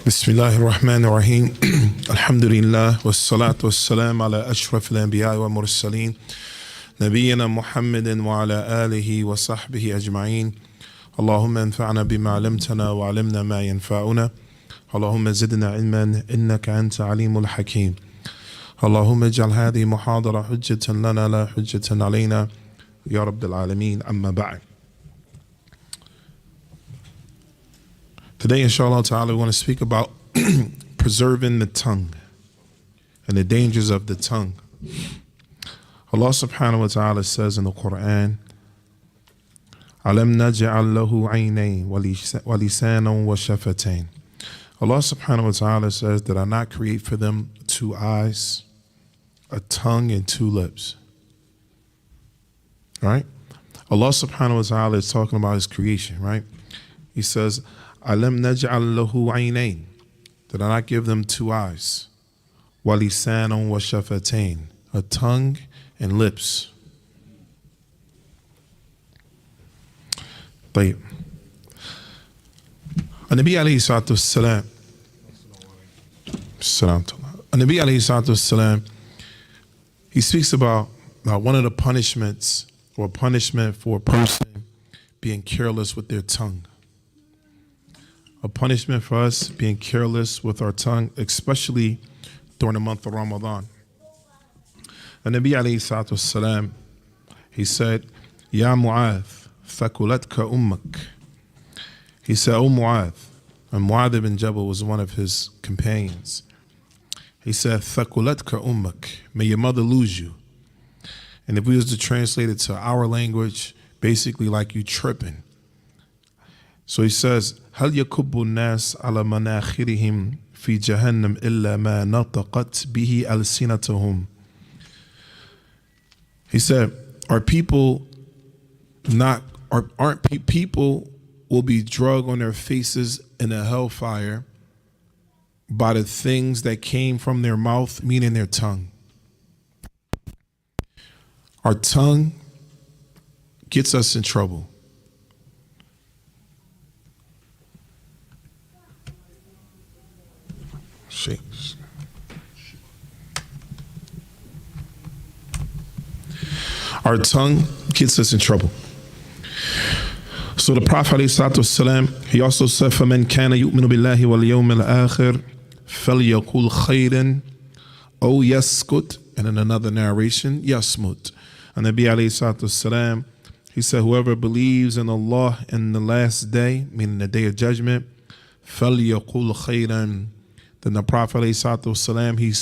Bismillahir Rahmanir Rahim. Alhamdulillah. Wassalatu wassalam ala ashraf al-anbiya wa mursaleen. Nabiyyina Muhammadin wa ala alihi wa sahbihi ajma'een. Allahumma anfa'na bima 'allamtana wa 'allimna ma yanfa'una. Allahumma zidna ilman innaka anta alimul hakim. Allahumma ij'al hadhihi muhadara hujjatan lana la hujjatan alayna ya rabbil alameen. Amma ba'd. Today, inshallah ta'ala, we want to speak about preserving the tongue and the dangers of the tongue. Allah subhanahu wa ta'ala says in the Quran, Alam naj'al lahu aynayn wa lisanan wa shafatayn. Allah subhanahu wa ta'ala says, did I not create for them 2 eyes, a tongue, and 2 lips? Right? Allah subhanahu wa ta'ala is talking about his creation, right? He says, Alam naj'al lahu aynayn. Did I not give them 2 eyes? Wa lisanan wa shafatayn. A tongue and lips. طيب. النبي عليه الصلاة والسلام النبي عليه الصلاة والسلام, he speaks about one of the punishments or punishment for a person being careless with their tongue. A punishment for us being careless with our tongue, especially during the month of Ramadan. And Nabi alayhi salatu wasalam, he said, Ya Mu'adh, thakulatka ummak. He said, O Mu'adh, and Mu'adh ibn Jabal was one of his companions. He said, thakulatka ummak, may your mother lose you. And if we was to translate it to our language, basically like you tripping. So he says, هل يكب الناس على مناخرهم في جهنم إلا ما نطقت به ألسنتهم. He said, aren't people will be drugged on their faces in a hellfire by the things that came from their mouth, meaning their tongue. Our tongue gets us in trouble. Our tongue gets us in trouble. So the Prophet ﷺ, he also said, فَمَنْ كَانَ يُؤْمِنُ بِاللَّهِ وَالْيَوْمِ الْآخِرِ فَلْيَقُلْ خَيْرًا أَوْ يَسْكُتْ. And in another narration, يَسْمُتْ. And Nabi ﷺ, he said, whoever believes in Allah in the last day, meaning the day of judgment, فَلْيَقُلْ خَيْرًا. Then the Prophet ﷺ, he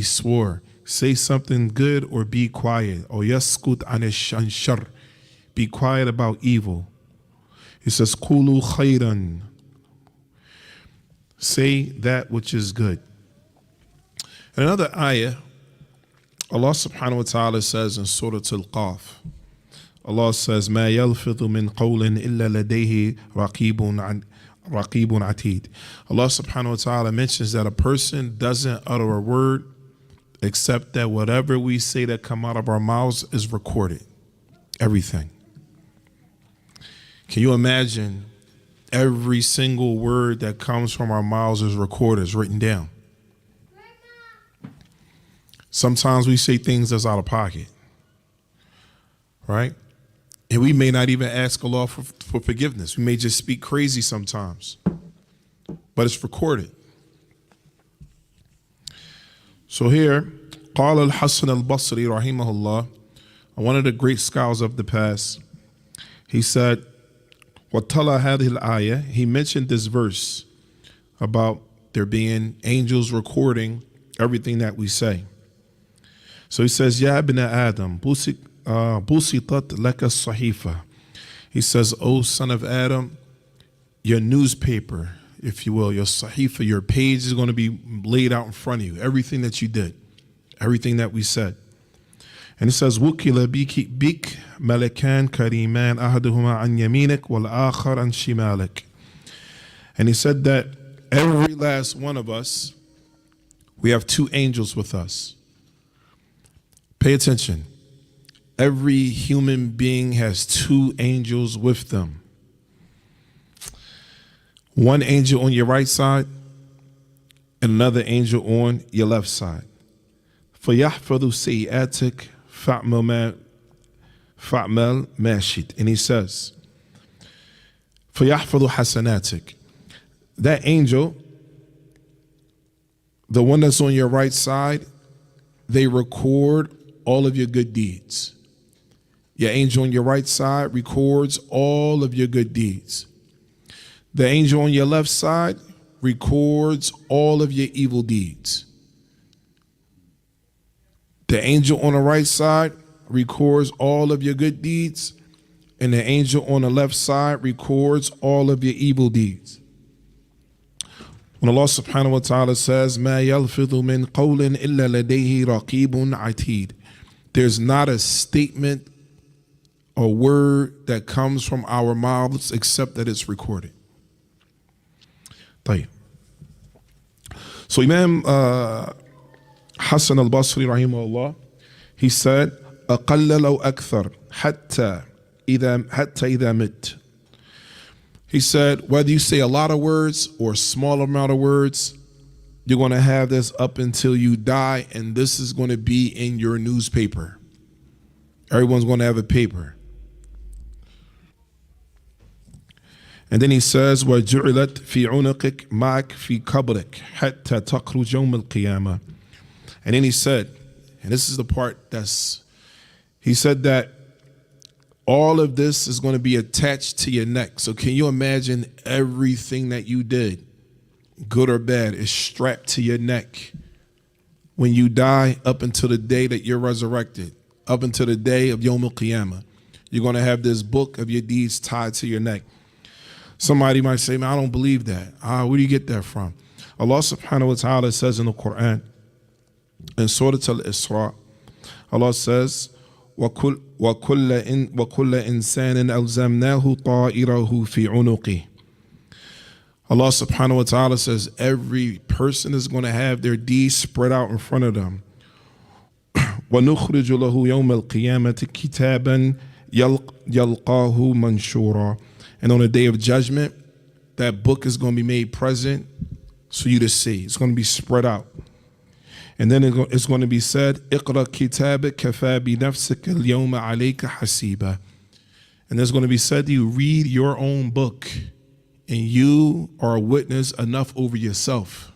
swore, say something good or be quiet. Or yaskut an shar, be quiet about evil. He says, Qulu khayran, say that which is good. In another ayah, Allah subhanahu wa ta'ala says in Surah Al-Qaf, Allah says, Ma yalfidhu min qawlin illa ladayhi raqibun atid. Allah subhanahu wa ta'ala mentions that a person doesn't utter a word except that whatever we say that come out of our mouths is recorded. Everything. Can you imagine every single word that comes from our mouths is recorded, is written down? Sometimes we say things that's out of pocket, right? And we may not even ask Allah for forgiveness. We may just speak crazy sometimes, but it's recorded. So here, قال الحسن البصري رحمه الله, one of the great scholars of the past, he said, وَطَلَى هَذِهِ الْآيَةِ, he mentioned this verse about there being angels recording everything that we say. So he says, يَا ابْنَ آدَمْ بُسِطَتْ لَكَ الصَّحِيفَةِ. He says, O son of Adam, your newspaper, if you will, your sahifa, your page is going to be laid out in front of you. Everything that you did, everything that we said. And it says, وُكِلَ بِكْ مَلَكَانْ كَرِيمَانْ أَحَدُهُمَا عَنْ يَمِينِكَ وَالْآخَرَ عَنْ شِمَالِكَ. And he said that every last one of us, we have 2 angels with us. Pay attention. Every human being has 2 angels with them. one angel on your right side and another angel on your left side. فَيَحْفَظُ سَيِّئَاتِكَ فَعْمَلْ مَاشِدٍ. And he says, فَيَحْفَظُ حَسَنَاتِكَ. That angel, the one that's on your right side, they record all of your good deeds. Your angel on your right side records all of your good deeds. The angel on your left side records all of your evil deeds. The angel on the right side records all of your good deeds, and the angel on the left side records all of your evil deeds. When Allah subhanahu wa ta'ala says, مَا يَلْفِظُ مِنْ قَوْلٍ إِلَّا لَدَيْهِ رَقِيبٌ عَتِيدٌ, there's not a statement or word that comes from our mouths except that it's recorded. طيب. So Imam Hassan al-Basri rahimahullah, he said, أقل لو أكثر حتى إذا مت. He said, whether you say a lot of words or a small amount of words, you're going to have this up until you die, and this is going to be in your newspaper. Everyone's going to have a paper. And then he says, وَجُعِلَتْ فِي عُنُقِكَ مَعَكْ فِي قَبْرِكَ حَتَّى تَخْرُجَ يَوْمَ الْقِيَامَةِ. And then he said, and this is the part he said that all of this is going to be attached to your neck. So can you imagine everything that you did, good or bad, is strapped to your neck when you die up until the day that you're resurrected, up until the day of Yawm al-Qiyamah. You're going to have this book of your deeds tied to your neck. Somebody might say, man, I don't believe that. Where do you get that from? Allah subhanahu wa ta'ala says in the Quran, in Surah Al-Isra, Allah says, وَكُلَّ إِنسَانٍ أَلْزَمْنَاهُ طَائِرَهُ فِي عُنُقِهِ. Allah subhanahu wa ta'ala says every person is going to have their deeds spread out in front of them. وَنُخْرِجُ لَهُ يَوْمَ الْقِيَامَةِ كِتَابًا يَلْقَاهُ مَنْشُورًا. And on the day of judgment, that book is going to be made present for you to see. It's going to be spread out. And then it's going to be said, اقرأ كتابك كفى بنفسك اليوم عليك حسيبا. And there's going to be said to you, read your own book, and you are a witness enough over yourself.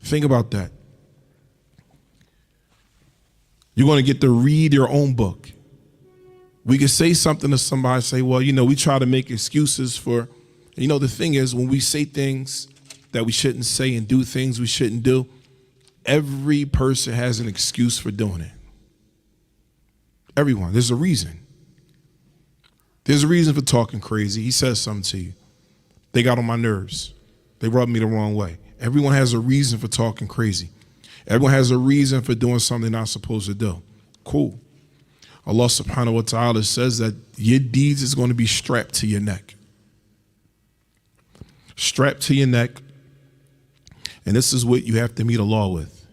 Think about that. You're going to get to read your own book. We could say something to somebody, say, well, we try to make excuses for, the thing is, when we say things that we shouldn't say and do things we shouldn't do, every person has an excuse for doing it. Everyone. There's a reason. There's a reason for talking crazy. He says something to you. They got on my nerves. They rubbed me the wrong way. Everyone has a reason for talking crazy. Everyone has a reason for doing something they're not supposed to do. Cool. Allah subhanahu wa ta'ala says that your deeds is going to be strapped to your neck. Strapped to your neck. And this is what you have to meet Allah with.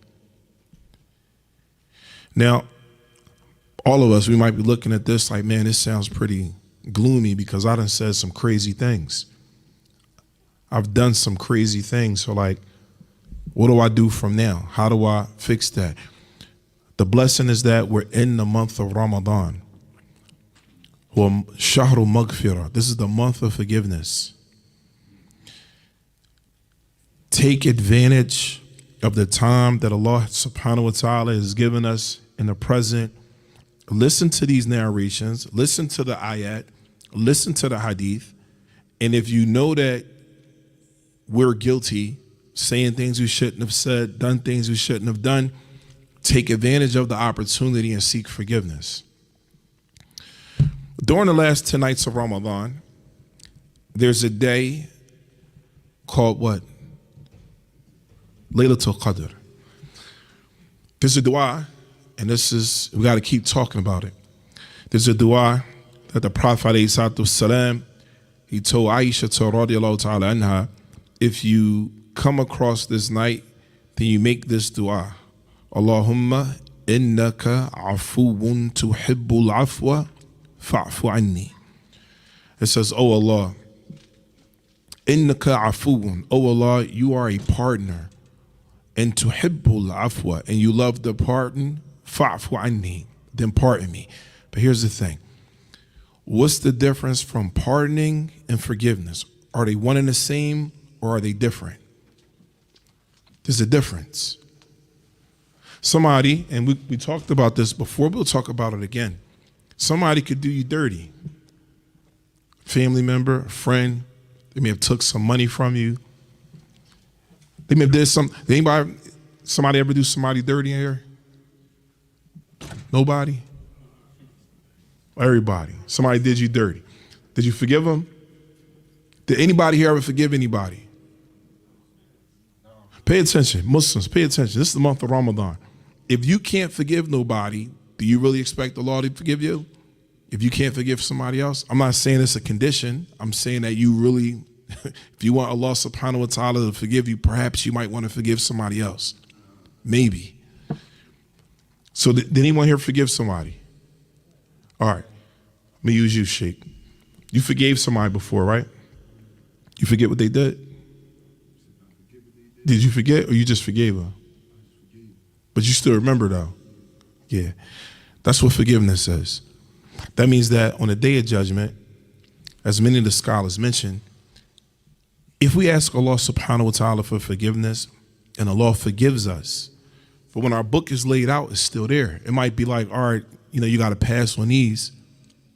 Now, all of us, we might be looking at this like, man, this sounds pretty gloomy because I done said some crazy things. I've done some crazy things. So like, what do I do from now? How do I fix that? The blessing is that we're in the month of Ramadan. Shahru Maghfirah. This is the month of forgiveness. Take advantage of the time that Allah subhanahu wa ta'ala has given us in the present. Listen to these narrations. Listen to the ayat. Listen to the hadith. And if you know that we're guilty, saying things we shouldn't have said, done things we shouldn't have done, take advantage of the opportunity and seek forgiveness. During the last 10 nights of Ramadan, there's a day called what? Laylatul Qadr. There's a dua, and we got to keep talking about it. There's a dua that the Prophet ﷺ, he told Aisha radiallahu ta'ala anha, if you come across this night, then you make this dua. Allahumma innaka afuwun tuhibbul afwa fa'fu anni. It says, oh Allah, Innaka afuun. Oh Allah, you are a partner. And tuhibbul afwa. And you love the pardon. Fa'fu anni. Then pardon me. But here's the thing. What's the difference from pardoning and forgiveness? Are they one and the same, or are they different? There's a difference. Somebody, and we talked about this before, we'll talk about it again. Somebody could do you dirty. Family member, a friend, they may have took some money from you. They may have did somebody ever do somebody dirty in here? Nobody? Everybody. Somebody did you dirty. Did you forgive them? Did anybody here ever forgive anybody? Pay attention. Muslims, pay attention. This is the month of Ramadan. If you can't forgive nobody, do you really expect the law to forgive you? If you can't forgive somebody else? I'm not saying it's a condition. I'm saying that you really, if you want Allah subhanahu wa ta'ala to forgive you, perhaps you might want to forgive somebody else. Maybe. So did anyone here forgive somebody? All right. Let me use you, Sheikh. You forgave somebody before, right? You forget what they did? Did you forget, or you just forgave them? But you still remember, though. Yeah. That's what forgiveness is. That means that on the day of judgment, as many of the scholars mentioned, if we ask Allah subhanahu wa ta'ala for forgiveness and Allah forgives us, but when our book is laid out, it's still there. It might be like, all right, you got to pass on these.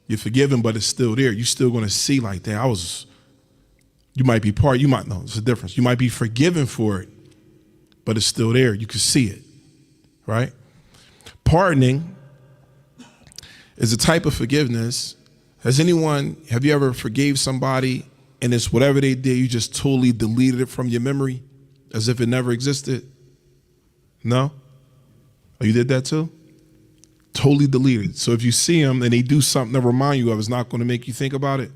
You're forgiven, but it's still there. You're still going to see like that. You might be you might know, it's a difference. You might be forgiven for it, but it's still there. You can see it, right? Pardoning is a type of forgiveness. Have you ever forgave somebody and it's whatever they did, you just totally deleted it from your memory as if it never existed? No? Oh, you did that too? Totally deleted. So if you see them and they do something to remind you of, it's not going to make you think about it?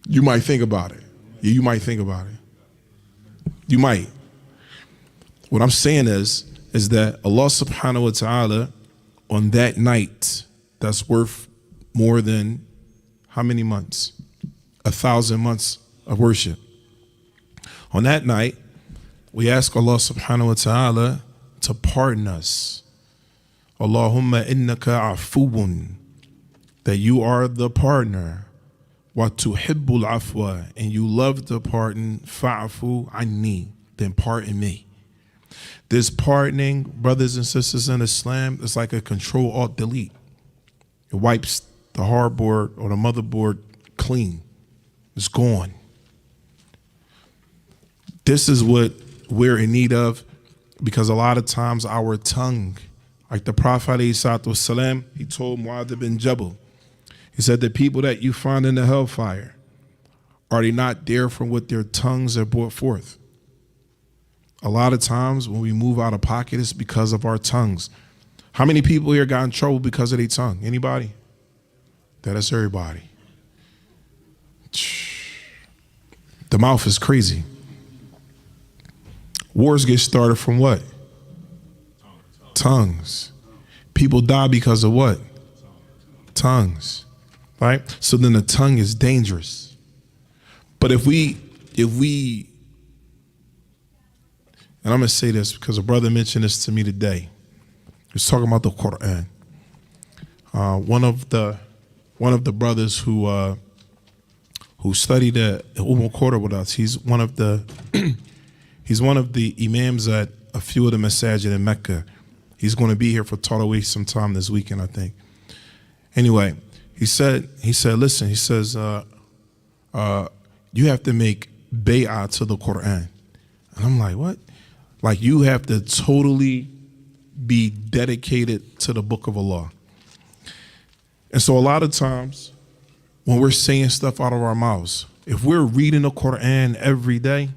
You might think about it. Yeah, you might think about it. You might. What I'm saying is that Allah subhanahu wa ta'ala on that night, that's worth more than how many months? 1,000 months of worship. On that night, we ask Allah subhanahu wa ta'ala to pardon us. Allahumma innaka afuun, that you are the partner. Wa tuhibbul afwa, and you love the pardon. Fa'fu anni, then pardon me. This pardoning, brothers and sisters in Islam, is like a Control-Alt-Delete. It wipes the hardboard or the motherboard clean. It's gone. This is what we're in need of, because a lot of times our tongue, like the Prophet ﷺ, he told Mu'adh bin Jabal, he said, the people that you find in the hellfire, are they not there from what their tongues have brought forth? A lot of times when we move out of pocket, it's because of our tongues. How many people here got in trouble because of their tongue? Anybody? That's everybody. The mouth is crazy. Wars get started from what? Tongues. People die because of what? Tongues. Right? So then the tongue is dangerous. But if we, and I'm going to say this because a brother mentioned this to me today. He was talking about the Quran. One of the brothers who studied at Qur'an with us, he's one of the imams at a few of the masajid in Mecca. He's going to be here for Tarawih sometime this weekend, I think. Anyway, he said, listen, he says, you have to make bay'ah to the Quran. And I'm like, what? Like you have to totally be dedicated to the book of Allah. And so a lot of times when we're saying stuff out of our mouths, if we're reading the Quran every day,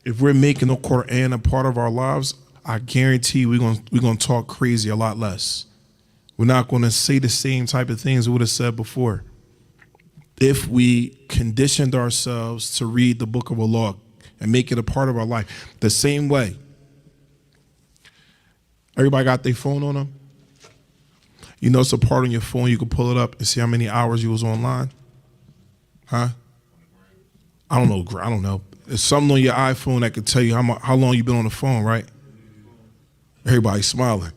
if we're making the Quran a part of our lives, I guarantee we're gonna talk crazy a lot less. We're not going to say the same type of things we would have said before. If we conditioned ourselves to read the book of Allah and make it a part of our life. The same way. Everybody got their phone on them? You know it's a part on your phone, you can pull it up and see how many hours you was online. Huh? I don't know. I don't know. There's something on your iPhone that can tell you how long you've been on the phone, right? Everybody's smiling.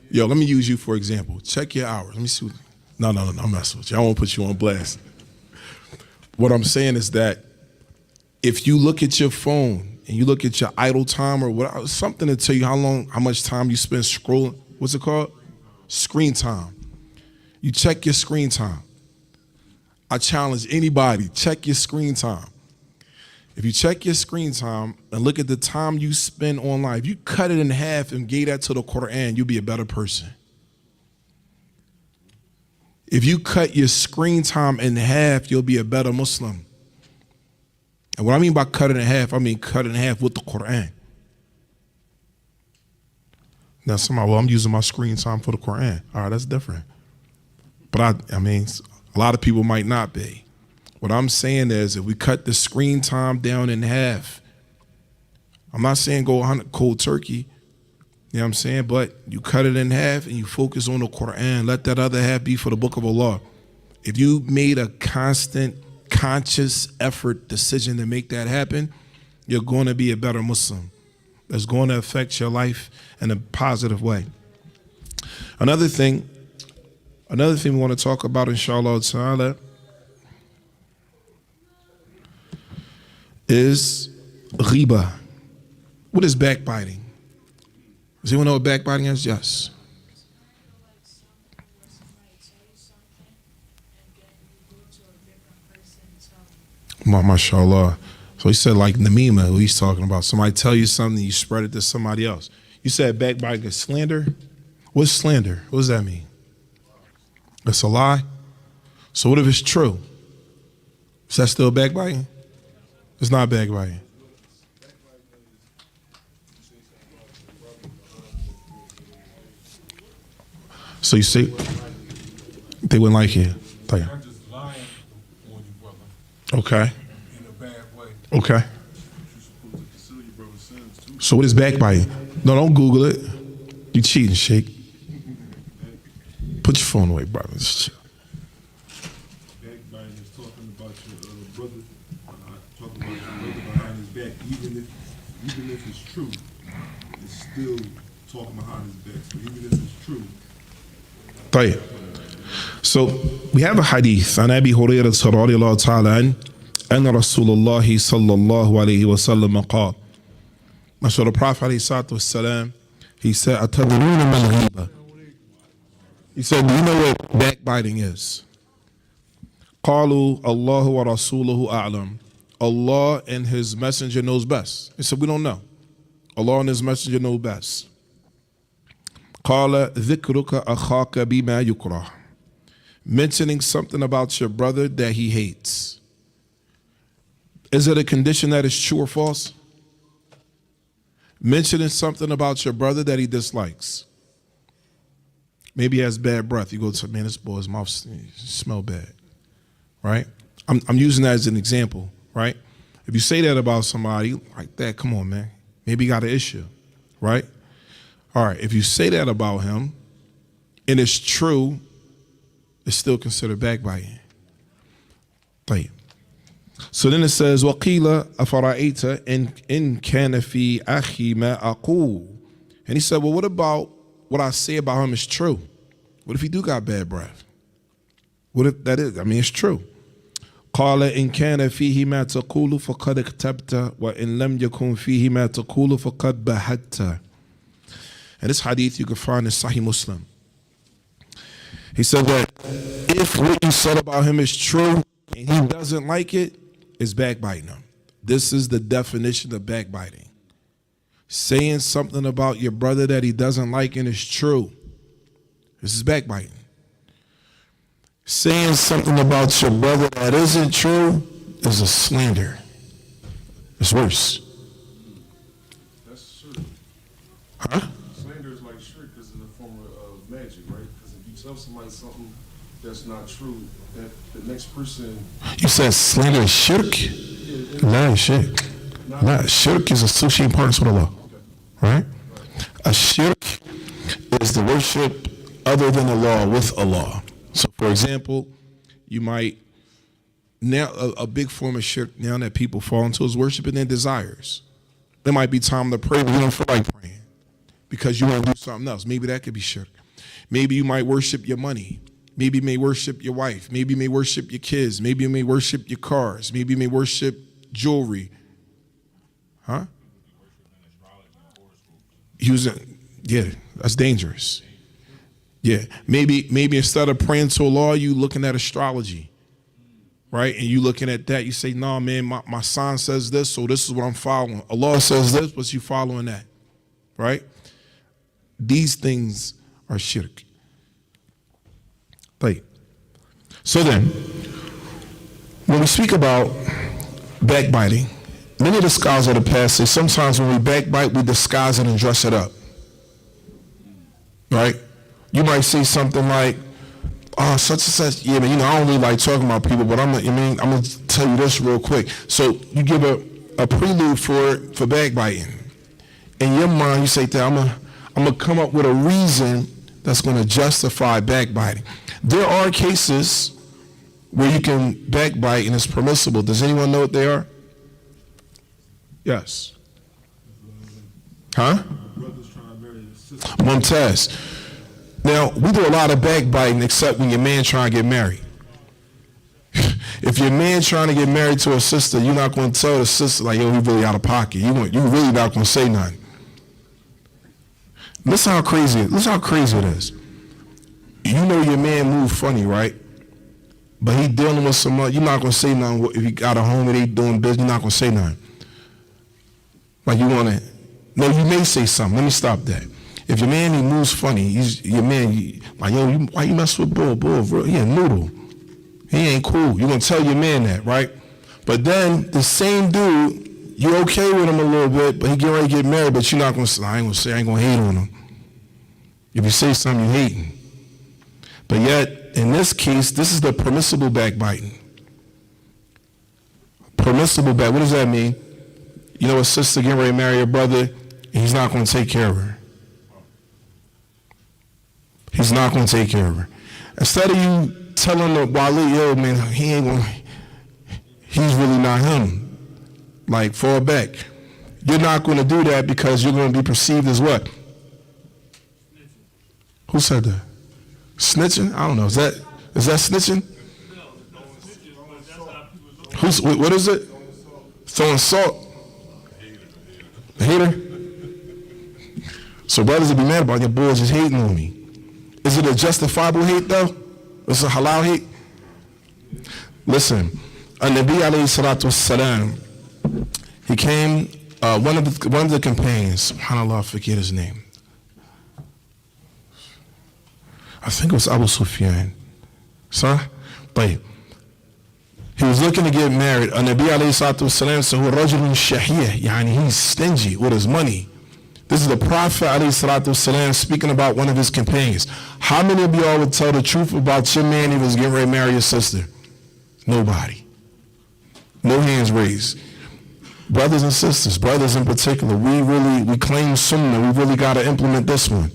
Yo, let me use you for example. Check your hours. Let me see. No, I'm messing with you. I won't put you on blast. What I'm saying is that if you look at your phone and you look at your idle time or what, something to tell you how much time you spend scrolling. What's it called? Screen time. You check your screen time. I challenge anybody, check your screen time. If you check your screen time and look at the time you spend online, if you cut it in half and gave that to the Quran, you'll be a better person. If you cut your screen time in half, you'll be a better Muslim. And what I mean by cut it in half, I mean cut it in half with the Quran. Now somebody, well, I'm using my screen time for the Quran. All right, that's different. But I mean, a lot of people might not be. What I'm saying is if we cut the screen time down in half, I'm not saying go cold turkey, you know what I'm saying? But you cut it in half and you focus on the Quran. Let that other half be for the book of Allah. If you made a constant, conscious effort, decision to make that happen, you're going to be a better Muslim. That's going to affect your life in a positive way. Another thing we want to talk about, inshallah ta'ala, is ghiba. What is backbiting? Does anyone know what backbiting is? Yes. MashaAllah. So he said like namima, who he's talking about. Somebody tell you something, you spread it to somebody else. You said backbiting is slander? What's slander? What does that mean? It's a lie? So what if it's true? Is that still backbiting? It's not backbiting. So you see, they wouldn't like it. Okay. Okay. So what is backbiting? No, don't Google it. You cheating, Sheikh. Put your phone away, brother. Just chill. Backbiting is talking about your brother, talking about your brother behind his back. Even if it's true, it's still talking behind his back. So even if it's true. طيب. So we have a hadith عن أبي هريرة رضي الله تعالى عنه أن رسول الله صلى الله عليه وسلم قال. So the Prophet عليه الصلاة والسلام, he said, أتدرون ما الغيبة? He said, do you know what backbiting is? قالوا الله ورسوله أعلم. Allah and His Messenger knows best. He said, we don't know. Allah and His Messenger know best. قال ذكرك أخاك بما يكره. Mentioning something about your brother that he hates. Is it a condition that is true or false? Mentioning something about your brother that he dislikes. Maybe he has bad breath. You go to, man, this boy's mouth smell bad, right? I'm using that as an example, right? If you say that about somebody like that, come on, man. Maybe he got an issue, right? All right, if you say that about him and it's true, it's still considered backbiting. Right. So then it says, وَقِيلَ أَفَرَأَيْتَ إِن كَانَ فِي أَخِي مَا أَقُولُ. And he said, well, what about what I say about him is true? What if he do got bad breath? What if that is? I mean, it's true. قَالَ إِن كَانَ فِيهِ مَا تَقُولُ فَقَدْ اكْتَبْتَ وَإِن لَمْ يَكُنْ فِيهِ مَا تَقُولُ فَقَدْ بَهَدْتَ. And this hadith you can find in Sahih Muslim. He said that if what you said about him is true and he doesn't like it, it's backbiting him. This is the definition of backbiting. Saying something about your brother that he doesn't like and it's true. This is backbiting. Saying something about your brother that isn't true is a slander. It's worse. That's shirk. Huh? Slander is like shirk because it's a form of magic, right? Because if you tell somebody something that's not true, that the next person... You said slander is shirk? No, shirk. No, shirk is associating partners with Allah. Right? A shirk is the worship other than Allah with Allah. So, for example, you might Now, a big form of shirk now that people fall into is worshiping their desires. There might be time to pray, but you don't feel like praying because you want to do something else. Maybe that could be shirk. Maybe you might worship your money. Maybe you may worship your wife. Maybe you may worship your kids. Maybe you may worship your cars. Maybe you may worship jewelry. Huh? Yeah, that's dangerous. Yeah, maybe instead of praying to Allah, you looking at astrology, right? And you looking at that, you say, "No, man, my sign says this, so this is what I'm following. Allah says this, but you following that, right?" These things are shirk. Right. So then, when we speak about backbiting, many of the scholars of the past say sometimes when we backbite, we disguise it and dress it up. Right? You might say something like, "Oh, such and such." Yeah, man, I don't really like talking about people, but I'm gonna tell you this real quick. So you give a prelude for backbiting. In your mind, you say that I'm gonna come up with a reason that's gonna justify backbiting. There are cases where you can backbite and it's permissible. Does anyone know what they are? Yes. Huh? Mumtaz. Now, we do a lot of backbiting except when your man trying to get married. If your man trying to get married to a sister, you're not going to tell the sister, like, "Yo, he really out of pocket." You really not going to say nothing. Listen how crazy it is. You know your man move funny, right? But he dealing with some, you're not going to say nothing. If he got a home and they doing business, you're not going to say nothing. Like you want to, no, you may say something. Let me stop that. If your man, he moves funny, your man, like, "Yo, why you mess with Bull? Bull, he a noodle. He ain't cool." You're going to tell your man that, right? But then the same dude, you're okay with him a little bit, but he get ready to get married, but you're not going to say, I ain't going to hate on him. If you say something, you hating. But yet, in this case, this is the permissible backbiting. Permissible back. What does that mean? You know, a sister getting ready to marry a brother, and he's not going to take care of her. He's not going to take care of her. Instead of you telling the Wali, "Yo, man, he's really not him," like, fall back. You're not going to do that because you're going to be perceived as what? Who said that? Snitching? I don't know. Is that snitching? What is it? Throwing salt. A hater? So brothers will be mad about your boys just hating on me. Is it a justifiable hate though? It's a halal hate? Listen, An-Nabi alayhi salatu wassalam, he came, one of the companions, subhanAllah, I forget his name. I think it was Abu Sufyan. Sir? But he was looking to get married. An-Nabi alayhi salatu wassalam said, "Huwa rajulun shahiyah," yani he's stingy with his money. This is the Prophet alayhi salatu wassalam speaking about one of his companions. How many of y'all would tell the truth about your man he was getting ready to marry your sister? Nobody. No hands raised. Brothers and sisters, brothers in particular, we claim sunnah, we really got to implement this one.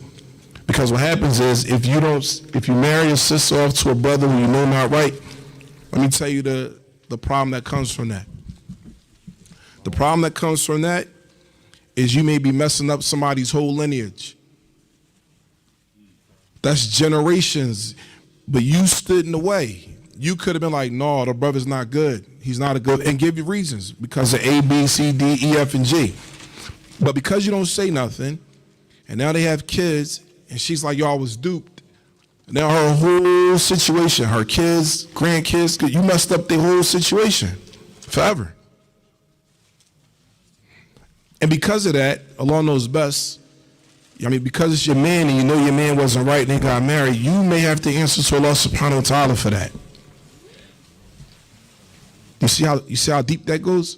Because what happens is, if you marry a sister off to a brother who you know not right, let me tell you the problem that comes from that. The problem that comes from that is you may be messing up somebody's whole lineage. That's generations, but you stood in the way. You could have been like, "No, the brother's not good. He's not a good," and give you reasons because of A, B, C, D, E, F, and G. But because you don't say nothing, and now they have kids, and she's like, "Y'all was duped." Now her whole situation, her kids, grandkids, you messed up their whole situation forever. And because of that, Allah knows best. Because it's your man and you know your man wasn't right and they got married, you may have to answer to Allah subhanahu wa ta'ala for that. You see how deep that goes?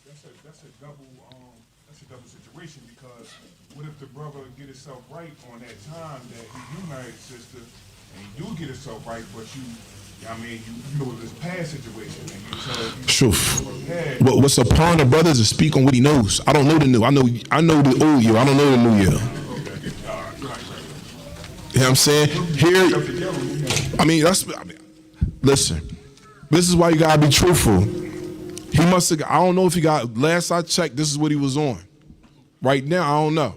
That's a double situation, because what if the brother get himself right on that time that you married the sister, and you do get himself right, but you know this past situation, and you tell him. Sure. What's upon the brother to speak on what he knows. I don't know the new. I know the old you. I don't know the new you. You know what I'm saying? Here, Listen, this is why you gotta be truthful. He must have, I don't know if he got, last I checked, this is what he was on. Right now, I don't know.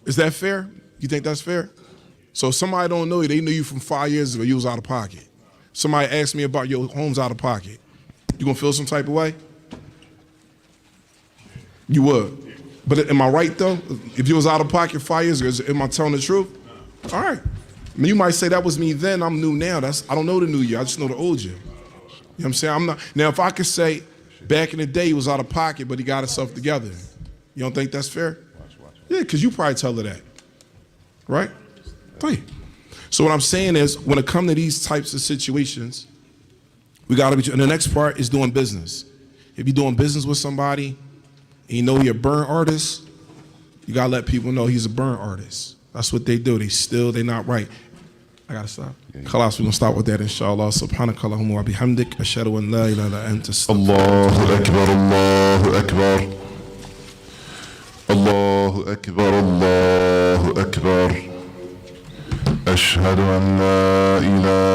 Is that fair? You think that's fair? So if somebody don't know you, they knew you from 5 years ago, you was out of pocket. Somebody asked me about your home's out of pocket. You gonna feel some type of way? You would. But am I right though? If you was out of pocket 5 years ago, am I telling the truth? All right. I mean, you might say that was me then, I'm new now. I don't know the new you, I just know the old you. You know what I'm saying? I'm not. Now, if I could say back in the day he was out of pocket, but he got himself together, you don't think that's fair? Yeah, because you probably tell her that, right? Right. So what I'm saying is, when it comes to these types of situations, we got to be, and the next part is doing business. If you're doing business with somebody, and you know you're a burn artist, you got to let people know he's a burn artist. That's what they do. They're not right. I got to stop. Khalas, we're going to start with that, inshallah. Subhanakallahumma wa bihamdik, ashhadu an la ilaha illa anta astaghfiruka. Allahu Akbar, Allahu Akbar. Allahu Akbar, Allahu Akbar. أشهد أن لا إله